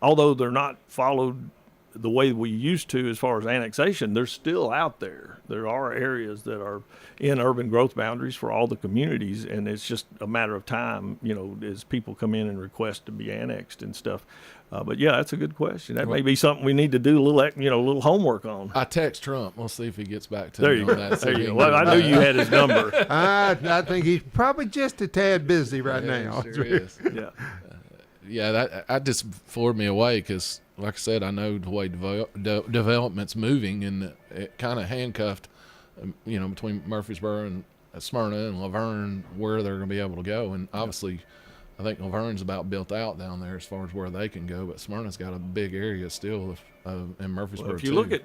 although they're not followed the way we used to as far as annexation, they're still out there. There are areas that are in urban growth boundaries for all the communities, and it's just a matter of time, as people come in and request to be annexed and stuff. But yeah, that's a good question. That may be something we need to do a little homework on. I text Trump. We'll see if he gets back to me on that. There you go. Well, I knew you had his number. I think he's probably just a tad busy right now. Sure is. Yeah. That just floored me away because, like I said, I know the way development's moving, and it kind of handcuffed, between Murfreesboro and Smyrna and Laverne where they're going to be able to go. And obviously, I think Laverne's about built out down there as far as where they can go, but Smyrna's got a big area still in Murfreesboro. Well, if you look at,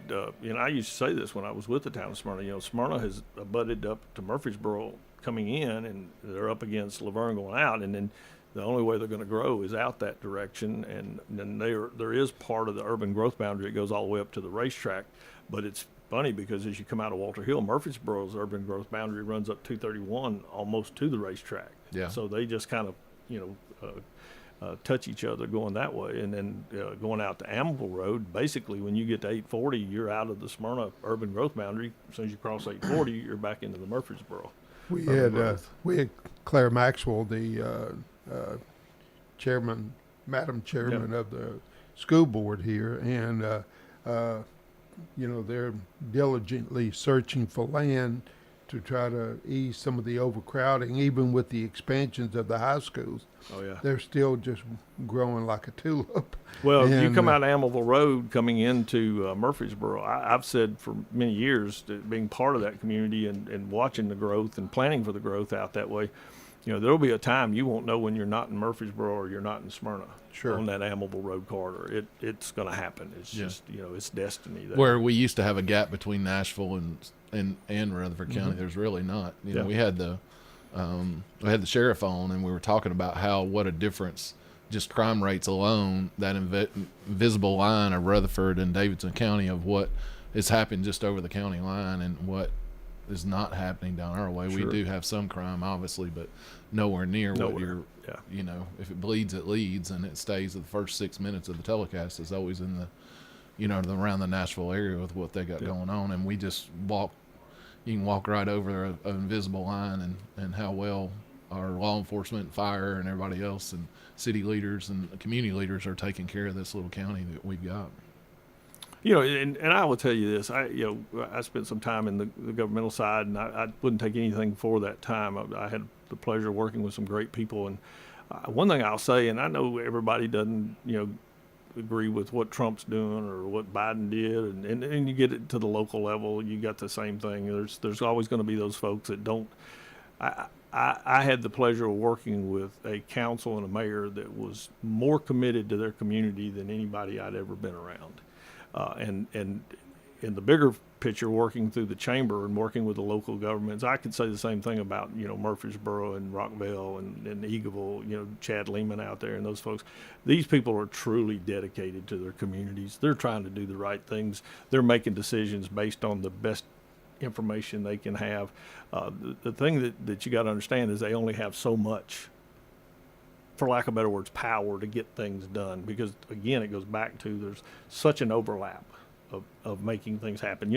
I used to say this when I was with the town of Smyrna. Smyrna has abutted up to Murfreesboro coming in, and they're up against Laverne going out, and then the only way they're going to grow is out that direction. And then there is part of the urban growth boundary that goes all the way up to the racetrack. But it's funny because as you come out of Walter Hill, Murfreesboro's urban growth boundary runs up 231 almost to the racetrack. Yeah. So they just kind of, touch each other going that way. And then going out to Amable Road, basically when you get to 840, you're out of the Smyrna urban growth boundary. As soon as you cross 840, you're back into the Murfreesboro. We had Claire Maxwell, the Madam Chairman of the school board here, and they're diligently searching for land to try to ease some of the overcrowding, even with the expansions of the high schools. Oh, yeah. They're still just growing like a tulip. Well, you come out of Amable Road coming into Murfreesboro, I've said for many years that being part of that community and watching the growth and planning for the growth out that way, there'll be a time you won't know when you're not in Murfreesboro or you're not in Smyrna. Sure. On that Amable Road corridor. It's going to happen. It's just, it's destiny. Where we used to have a gap between Nashville and Rutherford County, there's really not. We had the sheriff on, and we were talking about what a difference just crime rates alone, that invisible line of Rutherford and Davidson County of what has happened just over the county line and what is not happening down our way. Sure. We do have some crime, obviously, but nowhere near what you're, if it bleeds, it leads, and it stays at the first 6 minutes of the telecast is always in the, around the Nashville area with what they got going on. And we just you can walk right over an invisible line and how well our law enforcement, fire, and everybody else, and city leaders and community leaders are taking care of this little county that we've got. And I will tell you this, I spent some time in the governmental side, and I wouldn't take anything for that time. I had the pleasure of working with some great people, and one thing I'll say, and I know everybody doesn't, agree with what Trump's doing or what Biden did, and you get it to the local level, you got the same thing. There's always going to be those folks that don't. I had the pleasure of working with a council and a mayor that was more committed to their community than anybody I'd ever been around. And in the bigger picture, working through the chamber and working with the local governments, I could say the same thing about, Murfreesboro and Rockville and Eagleville, Chad Lehman out there and those folks. These people are truly dedicated to their communities. They're trying to do the right things. They're making decisions based on the best information they can have. The thing that you got to understand is they only have so much, for lack of better words, power to get things done, because again, it goes back to there's such an overlap of making things happen.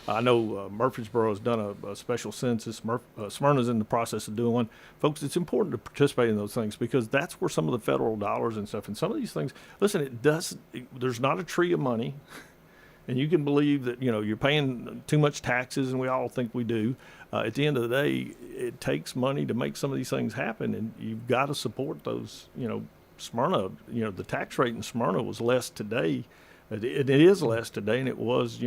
I know Murfreesboro has done a special census. Smyrna's in the process of doing one. Folks, it's important to participate in those things because that's where some of the federal dollars and stuff, and some of these things, listen, there's not a tree of money, and you can believe that, you're paying too much taxes, and we all think we do. At the end of the day, it takes money to make some of these things happen, and you've got to support those. Smyrna, the tax rate in Smyrna was less today. It is less today than it was,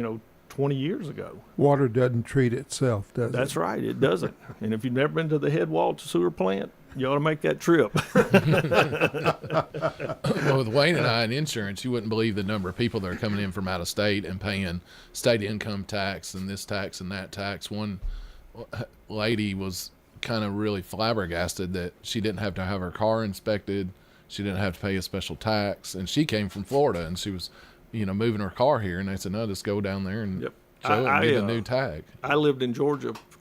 20 years ago. Water doesn't treat itself, does it? That's right, it doesn't. And if you've never been to the Headwalls sewer plant, you ought to make that trip. Well, with Wayne and I in insurance, you wouldn't believe the number of people that are coming in from out of state and paying state income tax and this tax and that tax. One lady was kind of really flabbergasted that she didn't have to have her car inspected. She didn't have to pay a special tax. And she came from Florida, and she was, moving her car here. And they said, no, just go down there and show and get a new tag. I lived in Georgia for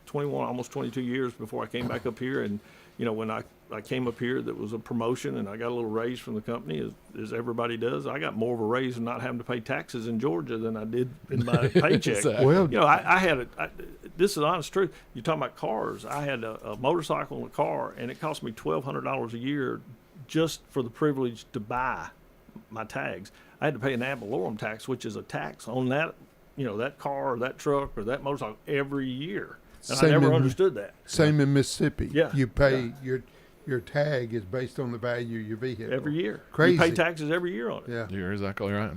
21, almost 22 years before I came back up here. And, when I came up here, that was a promotion, and I got a little raise from the company, as everybody does. I got more of a raise from not having to pay taxes in Georgia than I did in my paycheck. Exactly. Well, I had this is honest truth. You're talking about cars. I had a motorcycle and a car, and it cost me $1,200 a year just for the privilege to buy my tags. I had to pay an ad valorem tax, which is a tax on that, that car or that truck or that motorcycle every year. And I never understood that. Same in Mississippi. Yeah. You pay your tag is based on the value of your vehicle. Every year. Crazy. You pay taxes every year on it. Yeah. You're exactly right.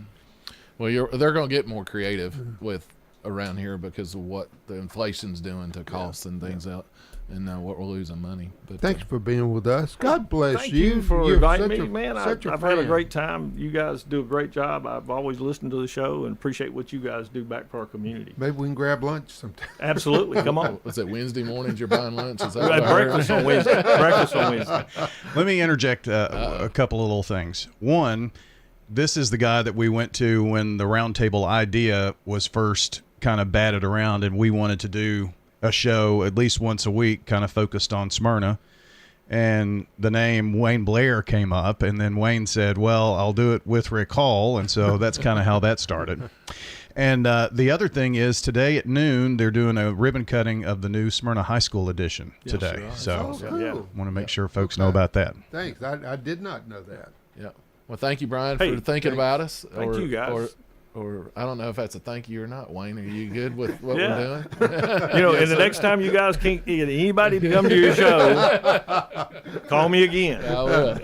Well, they're going to get more creative with around here because of what the inflation's doing to costs and things out, and what we're losing money. But thanks for being with us. God bless thank you. you for You're inviting such me, a- man. such a I've had a friend. great time. You guys do a great job. I've always listened to the show and appreciate what you guys do back for our community. Maybe we can grab lunch sometime. Absolutely. Come on. Was it Wednesday mornings you're buying lunch? Is that We had what I heard? breakfast on Wednesday. Breakfast on Wednesday. Let me interject a couple of little things. One, this is the guy that we went to when the Roundtable idea was first kind of batted around, and we wanted to do a show at least once a week kind of focused on Smyrna. and the name Wayne Blair came up, and then Wayne said, well, I'll do it with Rick Hall, and so that's kind of how that started. And the other thing is today at noon, they're doing a ribbon cutting of the new Smyrna High School edition today. Yes, so cool. want to make sure folks know about that. Thanks. I did not know that. Yeah. Well, thank you, Brian, for thinking about us. Thank you, guys. Or I don't know if that's a thank you or not, Wayne. Are you good with what Yeah. we're doing? You know, and the next time you guys can't get anybody to come to your show, call me again. I will.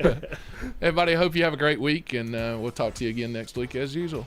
Everybody, hope you have a great week, and we'll talk to you again next week as usual.